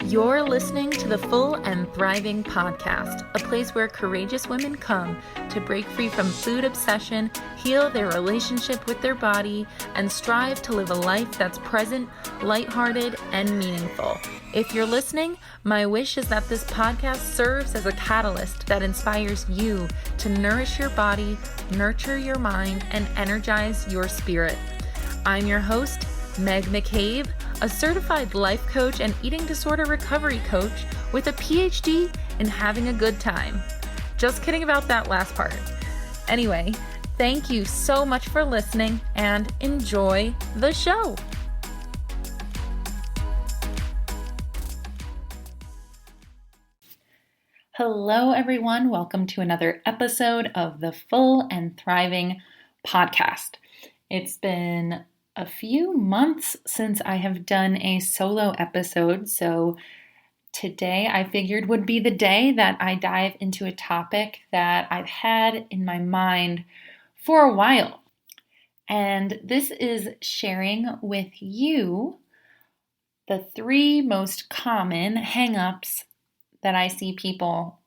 You're listening to the Full and Thriving Podcast, a place where courageous women come to break free from food obsession, heal their relationship with their body, and strive to live a life that's present, lighthearted, and meaningful. If you're listening, my wish is that this podcast serves as a catalyst that inspires you to nourish your body, nurture your mind, and energize your spirit. I'm your host, Meg McCabe, a certified life coach and eating disorder recovery coach with a PhD in having a good time. Just kidding about that last part. Anyway, thank you so much for listening and enjoy the show. Hello, everyone. Welcome to another episode of the Full and Thriving Podcast. It's been a few months since I have done a solo episode, so today I figured would be the day that I dive into a topic that I've had in my mind for a while. And this is sharing with you the 3 most common hangups that I see people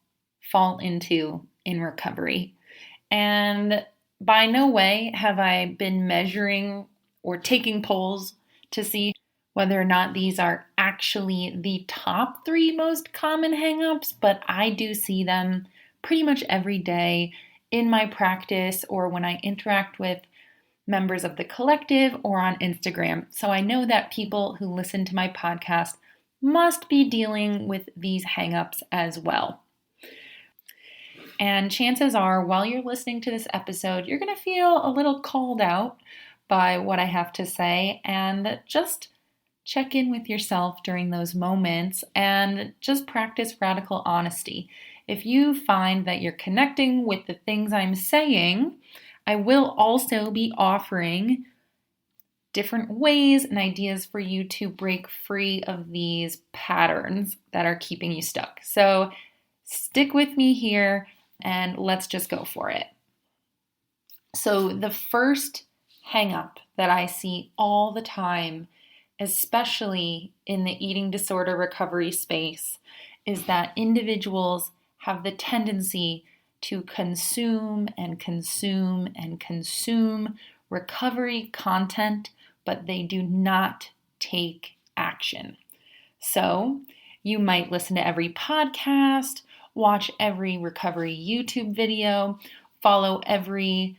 fall into in recovery. And by no way have I been measuring or taking polls to see whether or not these are actually the top 3 most common hangups, but I do see them pretty much every day in my practice or when I interact with members of the collective or on Instagram. So I know that people who listen to my podcast must be dealing with these hangups as well. And chances are, while you're listening to this episode, you're going to feel a little called out by what I have to say, and just check in with yourself during those moments and just practice radical honesty. If you find that you're connecting with the things I'm saying, I will also be offering different ways and ideas for you to break free of these patterns that are keeping you stuck. So stick with me here and let's just go for it. So the first hang up that I see all the time, especially in the eating disorder recovery space, is that individuals have the tendency to consume and consume and consume recovery content, but they do not take action. So you might listen to every podcast, watch every recovery YouTube video, follow every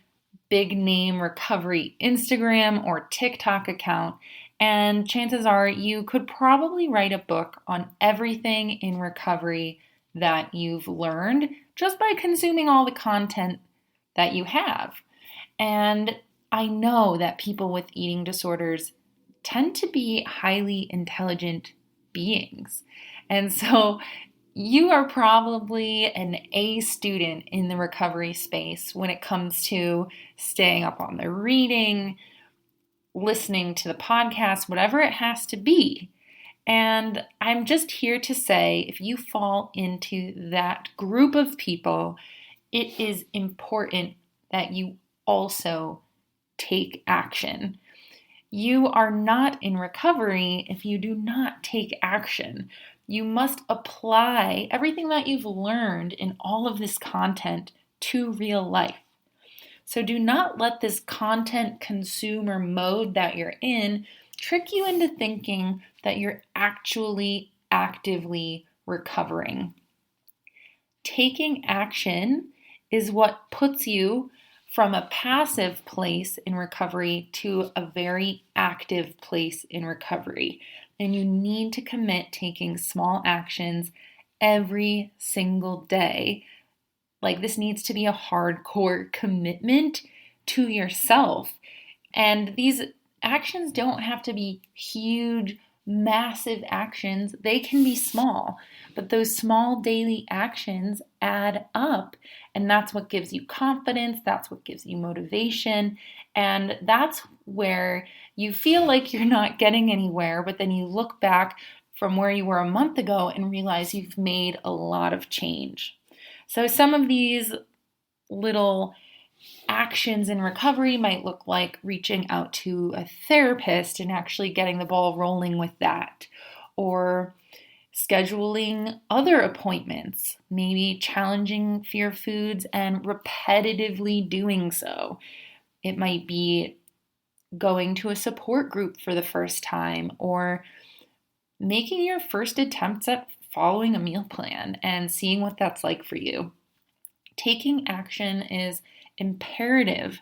big name recovery Instagram or TikTok account, and chances are you could probably write a book on everything in recovery that you've learned just by consuming all the content that you have. And I know that people with eating disorders tend to be highly intelligent beings. And so you are probably an A student in the recovery space when it comes to staying up on the reading, listening to the podcast, whatever it has to be. And I'm just here to say, if you fall into that group of people, it is important that you also take action. You are not in recovery if you do not take action. You must apply everything that you've learned in all of this content to real life. So do not let this content consumer mode that you're in trick you into thinking that you're actually actively recovering. Taking action is what puts you from a passive place in recovery to a very active place in recovery. And you need to commit taking small actions every single day. Like, this needs to be a hardcore commitment to yourself. And these actions don't have to be huge, massive actions. They can be small, but those small daily actions add up. And that's what gives you confidence. That's what gives you motivation. And that's where you feel like you're not getting anywhere, but then you look back from where you were a month ago and realize you've made a lot of change. So some of these little actions in recovery might look like reaching out to a therapist and actually getting the ball rolling with that, or scheduling other appointments, maybe challenging fear foods and repetitively doing so. It might be going to a support group for the first time, or making your first attempts at following a meal plan and seeing what that's like for you. Taking action is imperative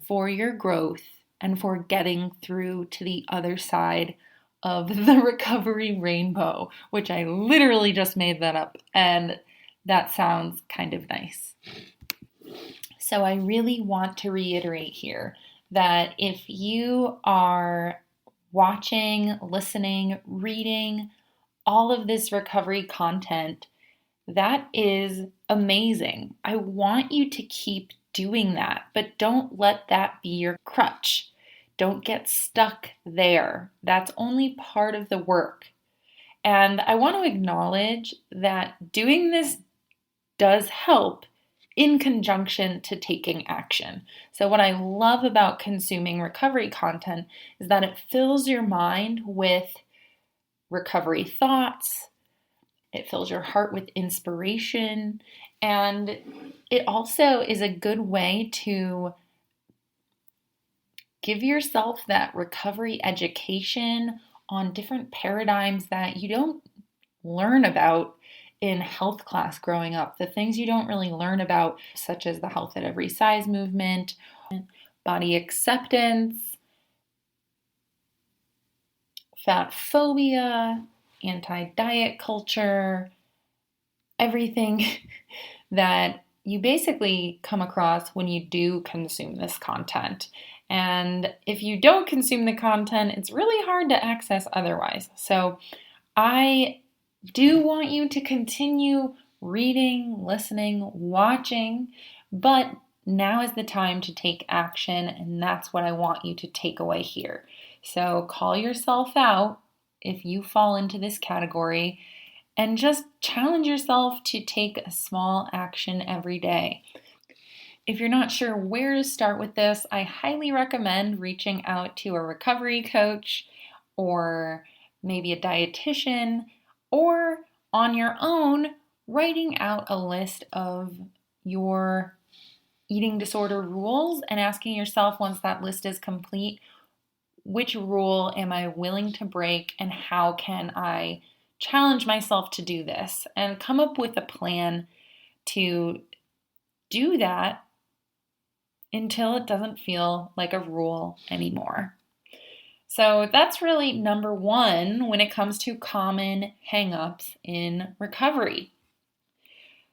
for your growth and for getting through to the other side of the recovery rainbow, which I literally just made that up, and that sounds kind of nice. So I really want to reiterate here that if you are watching, listening, reading all of this recovery content, that is amazing. I want you to keep doing that, but don't let that be your crutch. Don't get stuck there. That's only part of the work. And I want to acknowledge that doing this does help in conjunction to taking action. So what I love about consuming recovery content is that it fills your mind with recovery thoughts, it fills your heart with inspiration, and it also is a good way to give yourself that recovery education on different paradigms that you don't learn about in health class growing up, the things you don't really learn about, such as the health at every size movement, body acceptance, fat phobia, anti-diet culture, everything that you basically come across when you do consume this content. And if you don't consume the content, it's really hard to access otherwise. So I do want you to continue reading, listening, watching, but now is the time to take action, and that's what I want you to take away here. So call yourself out if you fall into this category, and just challenge yourself to take a small action every day. If you're not sure where to start with this, I highly recommend reaching out to a recovery coach or maybe a dietitian, or on your own, writing out a list of your eating disorder rules and asking yourself, once that list is complete, which rule am I willing to break and how can I challenge myself to do this? And come up with a plan to do that until it doesn't feel like a rule anymore. So that's really number one when it comes to common hangups in recovery.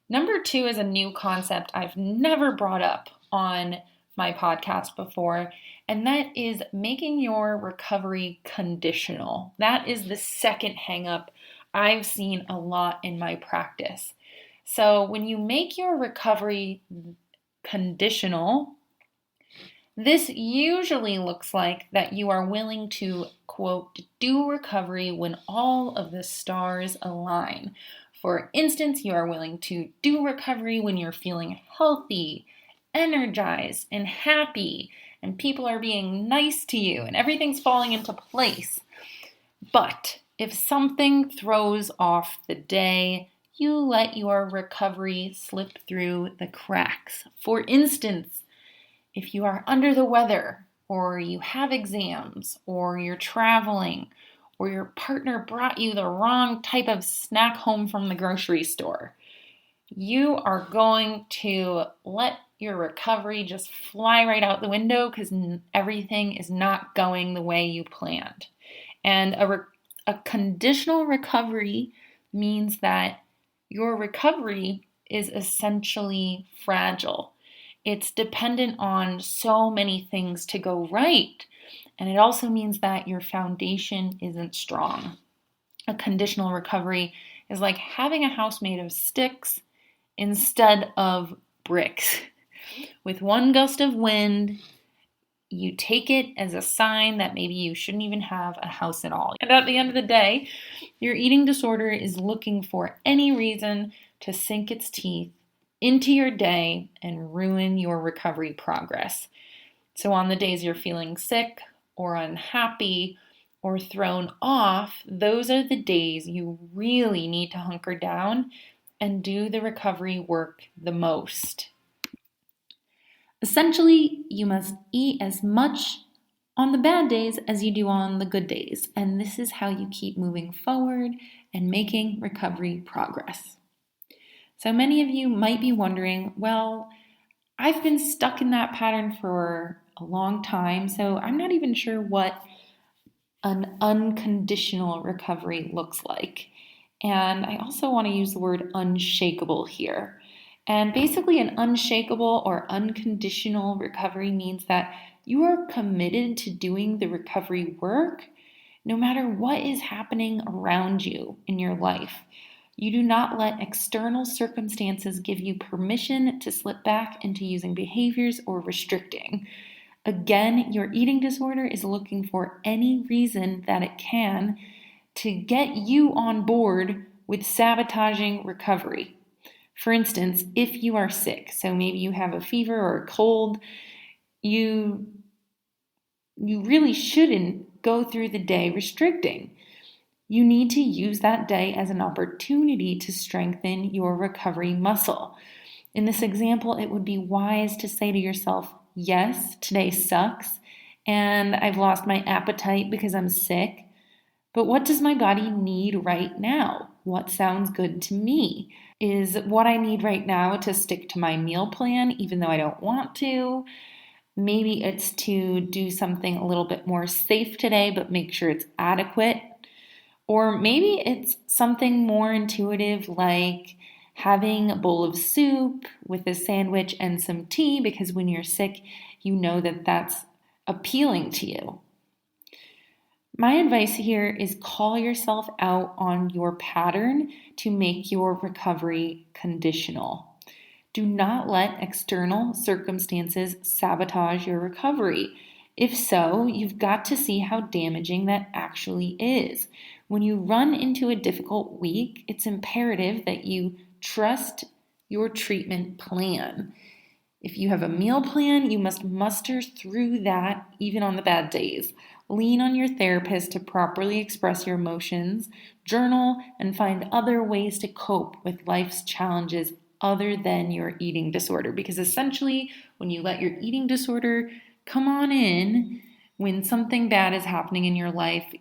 Number two is a new concept I've never brought up on my podcast before, and that is making your recovery conditional. That is the second hangup I've seen a lot in my practice. So when you make your recovery conditional, this usually looks like that you are willing to, quote, do recovery when all of the stars align. For instance, you are willing to do recovery when you're feeling healthy, energized, and happy, and people are being nice to you, and everything's falling into place. But if something throws off the day, you let your recovery slip through the cracks. For instance, if you are under the weather, or you have exams, or you're traveling, or your partner brought you the wrong type of snack home from the grocery store, you are going to let your recovery just fly right out the window because everything is not going the way you planned. And a conditional recovery means that your recovery is essentially fragile. It's dependent on so many things to go right. And it also means that your foundation isn't strong. A conditional recovery is like having a house made of sticks instead of bricks. With one gust of wind, you take it as a sign that maybe you shouldn't even have a house at all. And at the end of the day, your eating disorder is looking for any reason to sink its teeth into your day and ruin your recovery progress. So on the days you're feeling sick or unhappy or thrown off, those are the days you really need to hunker down and do the recovery work the most. Essentially, you must eat as much on the bad days as you do on the good days, and this is how you keep moving forward and making recovery progress. So many of you might be wondering, well, I've been stuck in that pattern for a long time, so I'm not even sure what an unconditional recovery looks like. And I also want to use the word unshakable here. And basically, an unshakable or unconditional recovery means that you are committed to doing the recovery work no matter what is happening around you in your life. You do not let external circumstances give you permission to slip back into using behaviors or restricting. Again, your eating disorder is looking for any reason that it can to get you on board with sabotaging recovery. For instance, if you are sick, so maybe you have a fever or a cold, you really shouldn't go through the day restricting. You need to use that day as an opportunity to strengthen your recovery muscle. In this example, it would be wise to say to yourself, yes, today sucks, and I've lost my appetite because I'm sick, but what does my body need right now? What sounds good to me? Is what I need right now to stick to my meal plan even though I don't want to? Maybe it's to do something a little bit more safe today, but make sure it's adequate. Or maybe it's something more intuitive like having a bowl of soup with a sandwich and some tea because when you're sick, you know that that's appealing to you. My advice here is call yourself out on your pattern to make your recovery conditional. Do not let external circumstances sabotage your recovery. If so, you've got to see how damaging that actually is. When you run into a difficult week, it's imperative that you trust your treatment plan. If you have a meal plan, you must muster through that even on the bad days. Lean on your therapist to properly express your emotions, journal, and find other ways to cope with life's challenges other than your eating disorder. Because essentially, when you let your eating disorder come on in, when something bad is happening in your life,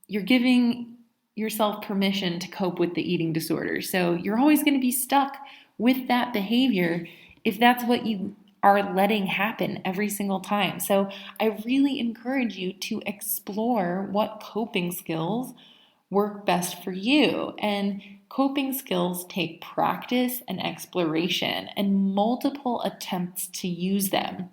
you're giving yourself permission to cope with the eating disorder. So you're always going to be stuck with that behavior if that's what you are letting happen every single time. So I really encourage you to explore what coping skills work best for you. And coping skills take practice and exploration and multiple attempts to use them.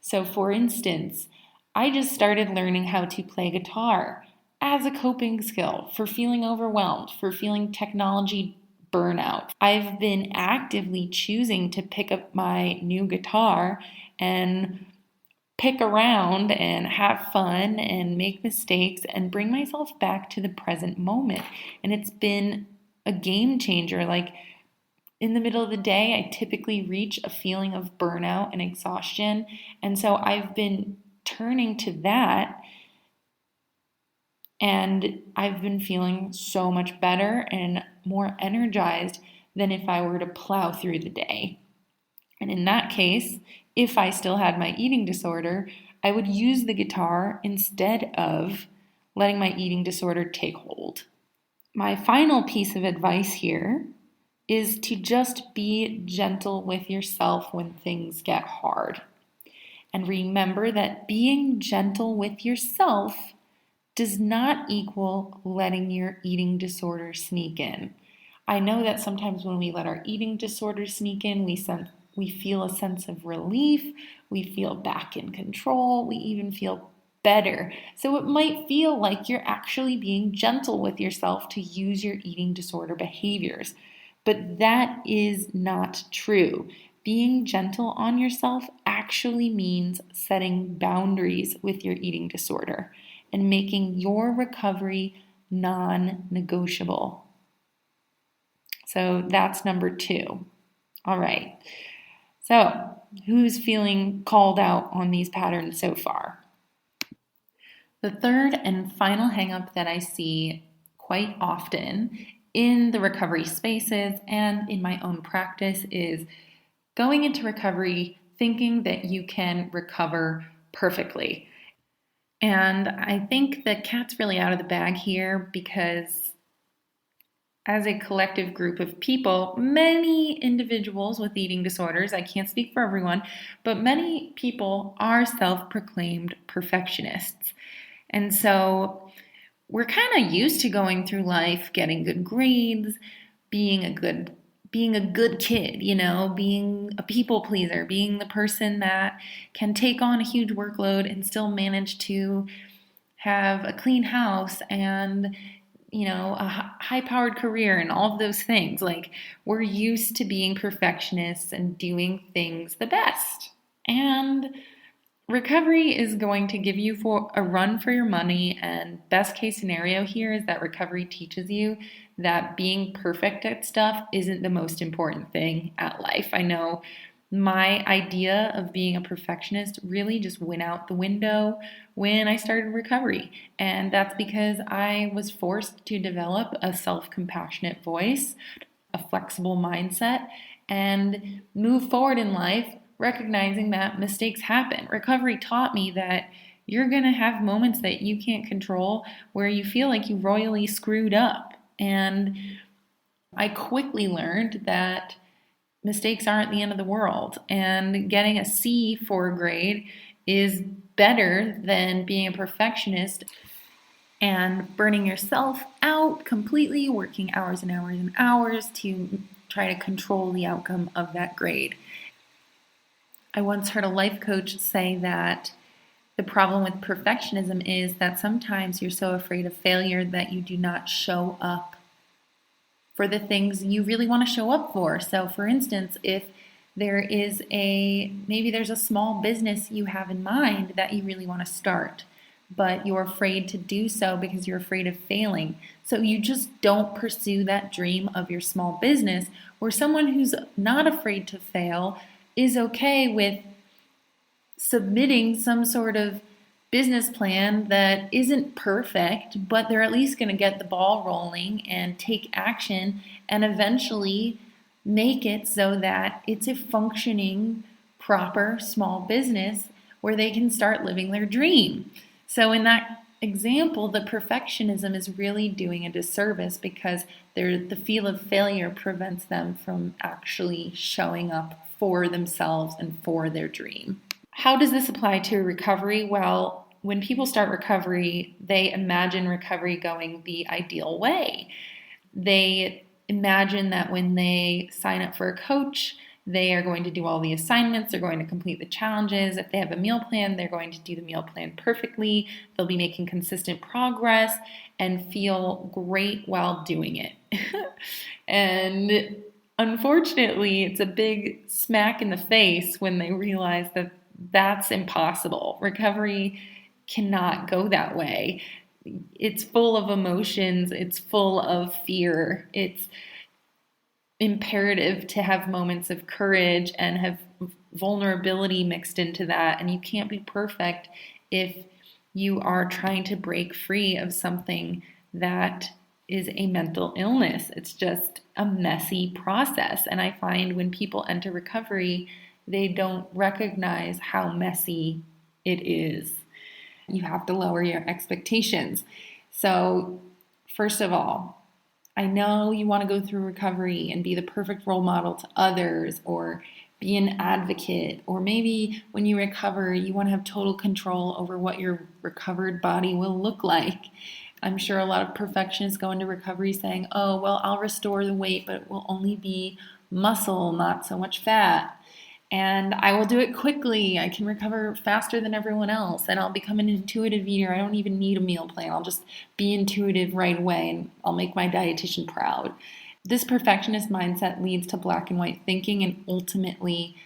So for instance, I just started learning how to play guitar as a coping skill for feeling overwhelmed, for feeling technology burnout. I've been actively choosing to pick up my new guitar and pick around and have fun and make mistakes and bring myself back to the present moment. And it's been a game changer. Like in the middle of the day, I typically reach a feeling of burnout and exhaustion. And so I've been turning to that. And I've been feeling so much better and more energized than if I were to plow through the day. And in that case, if I still had my eating disorder, I would use the guitar instead of letting my eating disorder take hold. My final piece of advice here is to just be gentle with yourself when things get hard. And remember that being gentle with yourself does not equal letting your eating disorder sneak in. I know that sometimes when we let our eating disorder sneak in, we feel a sense of relief, we feel back in control, we even feel better. So it might feel like you're actually being gentle with yourself to use your eating disorder behaviors. But that is not true. Being gentle on yourself actually means setting boundaries with your eating disorder and making your recovery non-negotiable. So that's number 2. All right. So who's feeling called out on these patterns so far? The third and final hangup that I see quite often in the recovery spaces and in my own practice is going into recovery thinking that you can recover perfectly. And I think the cat's really out of the bag here because as a collective group of people, many individuals with eating disorders, I can't speak for everyone, but many people are self-proclaimed perfectionists. And so we're kind of used to going through life, getting good grades, being a good kid, being a people pleaser, being the person that can take on a huge workload and still manage to have a clean house and a high-powered career and all of those things. Like, we're used to being perfectionists and doing things the best. And recovery is going to give you for a run for your money, and best case scenario here is that recovery teaches you that being perfect at stuff isn't the most important thing at life. I know my idea of being a perfectionist really just went out the window when I started recovery, and that's because I was forced to develop a self-compassionate voice, a flexible mindset, and move forward in life recognizing that mistakes happen. Recovery taught me that you're going to have moments that you can't control where you feel like you royally screwed up. And I quickly learned that mistakes aren't the end of the world, and getting a C for a grade is better than being a perfectionist and burning yourself out completely, working hours and hours and hours to try to control the outcome of that grade. I once heard a life coach say that the problem with perfectionism is that sometimes you're so afraid of failure that you do not show up for the things you really want to show up for. So for instance, if maybe there's a small business you have in mind that you really want to start, but you're afraid to do so because you're afraid of failing. So you just don't pursue that dream of your small business, where someone who's not afraid to fail is okay with submitting some sort of business plan that isn't perfect, but they're at least going to get the ball rolling and take action and eventually make it so that it's a functioning, proper small business where they can start living their dream. So in that example, the perfectionism is really doing a disservice because the feel of failure prevents them from actually showing up for themselves and for their dream. How does this apply to recovery? Well, when people start recovery, they imagine recovery going the ideal way. They imagine that when they sign up for a coach, they are going to do all the assignments, they're going to complete the challenges. If they have a meal plan, they're going to do the meal plan perfectly. They'll be making consistent progress and feel great while doing it. And unfortunately, it's a big smack in the face when they realize that that's impossible. Recovery cannot go that way. It's full of emotions. It's full of fear. It's imperative to have moments of courage and have vulnerability mixed into that. And you can't be perfect if you are trying to break free of something that is a mental illness. It's just a messy process. And I find when people enter recovery, they don't recognize how messy it is. You have to lower your expectations. So, first of all, I know you want to go through recovery and be the perfect role model to others, or be an advocate, or maybe when you recover, you want to have total control over what your recovered body will look like. I'm sure a lot of perfectionists go into recovery saying, oh, well, I'll restore the weight, but it will only be muscle, not so much fat. And I will do it quickly. I can recover faster than everyone else. And I'll become an intuitive eater. I don't even need a meal plan. I'll just be intuitive right away and I'll make my dietitian proud. This perfectionist mindset leads to black and white thinking, and ultimately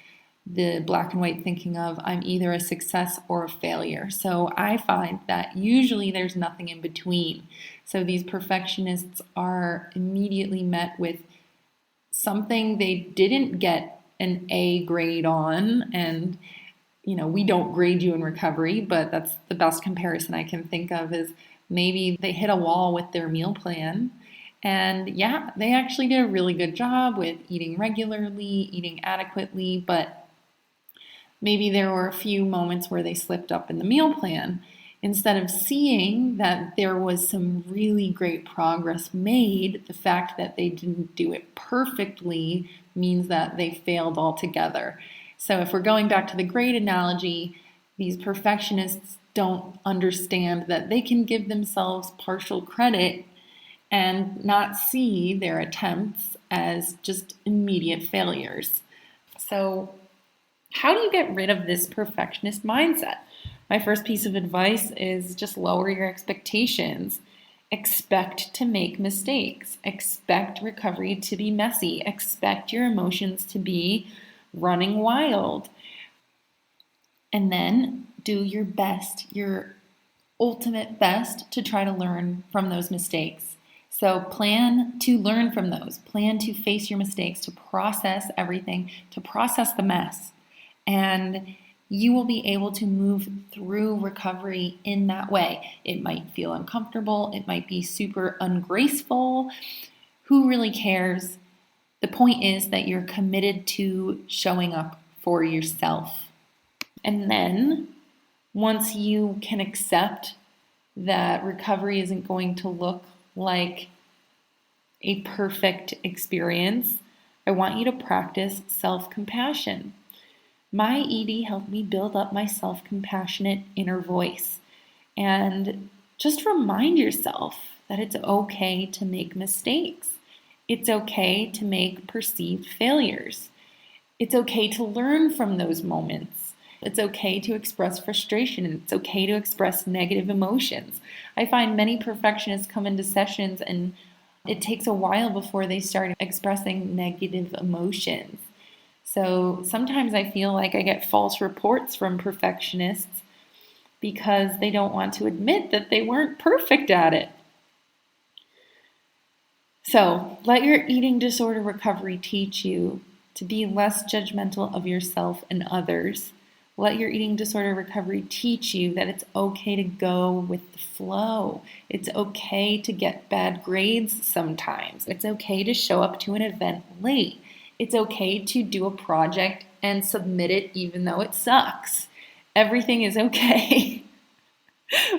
the black and white thinking of I'm either a success or a failure. So I find that usually there's nothing in between. So these perfectionists are immediately met with something they didn't get an A grade on, and we don't grade you in recovery, but that's the best comparison I can think of is maybe they hit a wall with their meal plan. And yeah, they actually did a really good job with eating regularly, eating adequately, but maybe there were a few moments where they slipped up in the meal plan. Instead of seeing that there was some really great progress made, the fact that they didn't do it perfectly means that they failed altogether. So if we're going back to the grade analogy, these perfectionists don't understand that they can give themselves partial credit and not see their attempts as just immediate failures. So how do you get rid of this perfectionist mindset? My first piece of advice is just lower your expectations. Expect to make mistakes. Expect recovery to be messy. Expect your emotions to be running wild. And then do your best, your ultimate best to try to learn from those mistakes. So plan to learn from those. Plan to face your mistakes, to process everything, to process the mess. And you will be able to move through recovery in that way. It might feel uncomfortable. It might be super ungraceful. Who really cares? The point is that you're committed to showing up for yourself. And then once you can accept that recovery isn't going to look like a perfect experience, I want you to practice self-compassion. My ED helped me build up my self-compassionate inner voice. And just remind yourself that it's okay to make mistakes. It's okay to make perceived failures. It's okay to learn from those moments. It's okay to express frustration. It's okay to express negative emotions. I find many perfectionists come into sessions and it takes a while before they start expressing negative emotions. So sometimes I feel like I get false reports from perfectionists because they don't want to admit that they weren't perfect at it. So let your eating disorder recovery teach you to be less judgmental of yourself and others. Let your eating disorder recovery teach you that it's okay to go with the flow. It's okay to get bad grades sometimes. It's okay to show up to an event late. It's okay to do a project and submit it even though it sucks. Everything is okay.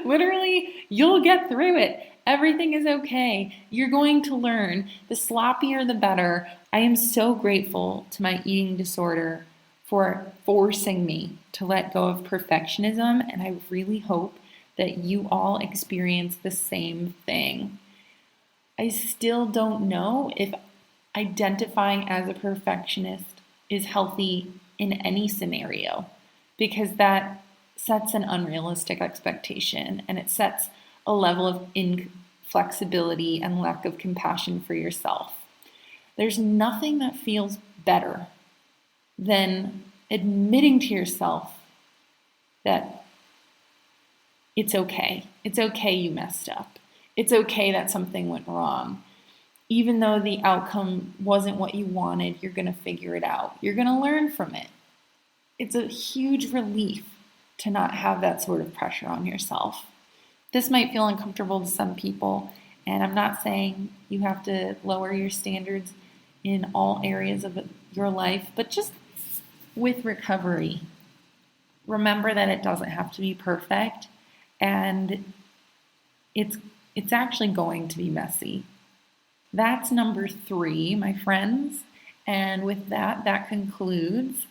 Literally, you'll get through it. Everything is okay. You're going to learn. The sloppier, the better. I am so grateful to my eating disorder for forcing me to let go of perfectionism, and I really hope that you all experience the same thing. I still don't know if identifying as a perfectionist is healthy in any scenario, because that sets an unrealistic expectation and it sets a level of inflexibility and lack of compassion for yourself. There's nothing that feels better than admitting to yourself that it's okay. It's okay you messed up. It's okay that something went wrong. Even though the outcome wasn't what you wanted, you're going to figure it out. You're going to learn from it. It's a huge relief to not have that sort of pressure on yourself. This might feel uncomfortable to some people, and I'm not saying you have to lower your standards in all areas of your life, but just with recovery, remember that it doesn't have to be perfect, and it's actually going to be messy. That's number 3, my friends. And with that, that concludes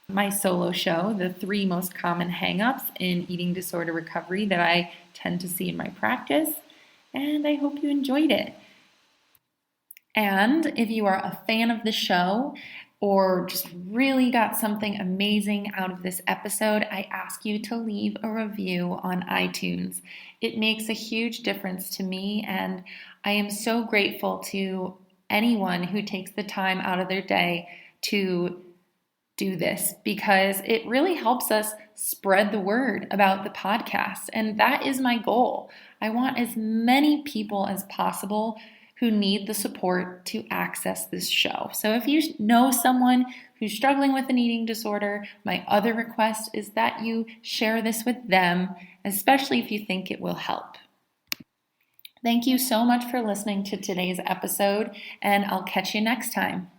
my solo show, the 3 most common hangups in eating disorder recovery that I tend to see in my practice. And I hope you enjoyed it. And if you are a fan of the show or just really got something amazing out of this episode, I ask you to leave a review on iTunes. It makes a huge difference to me, and I am so grateful to anyone who takes the time out of their day to do this, because it really helps us spread the word about the podcast. And that is my goal. I want as many people as possible who need the support to access this show. So if you know someone who's struggling with an eating disorder, my other request is that you share this with them, especially if you think it will help. Thank you so much for listening to today's episode, and I'll catch you next time.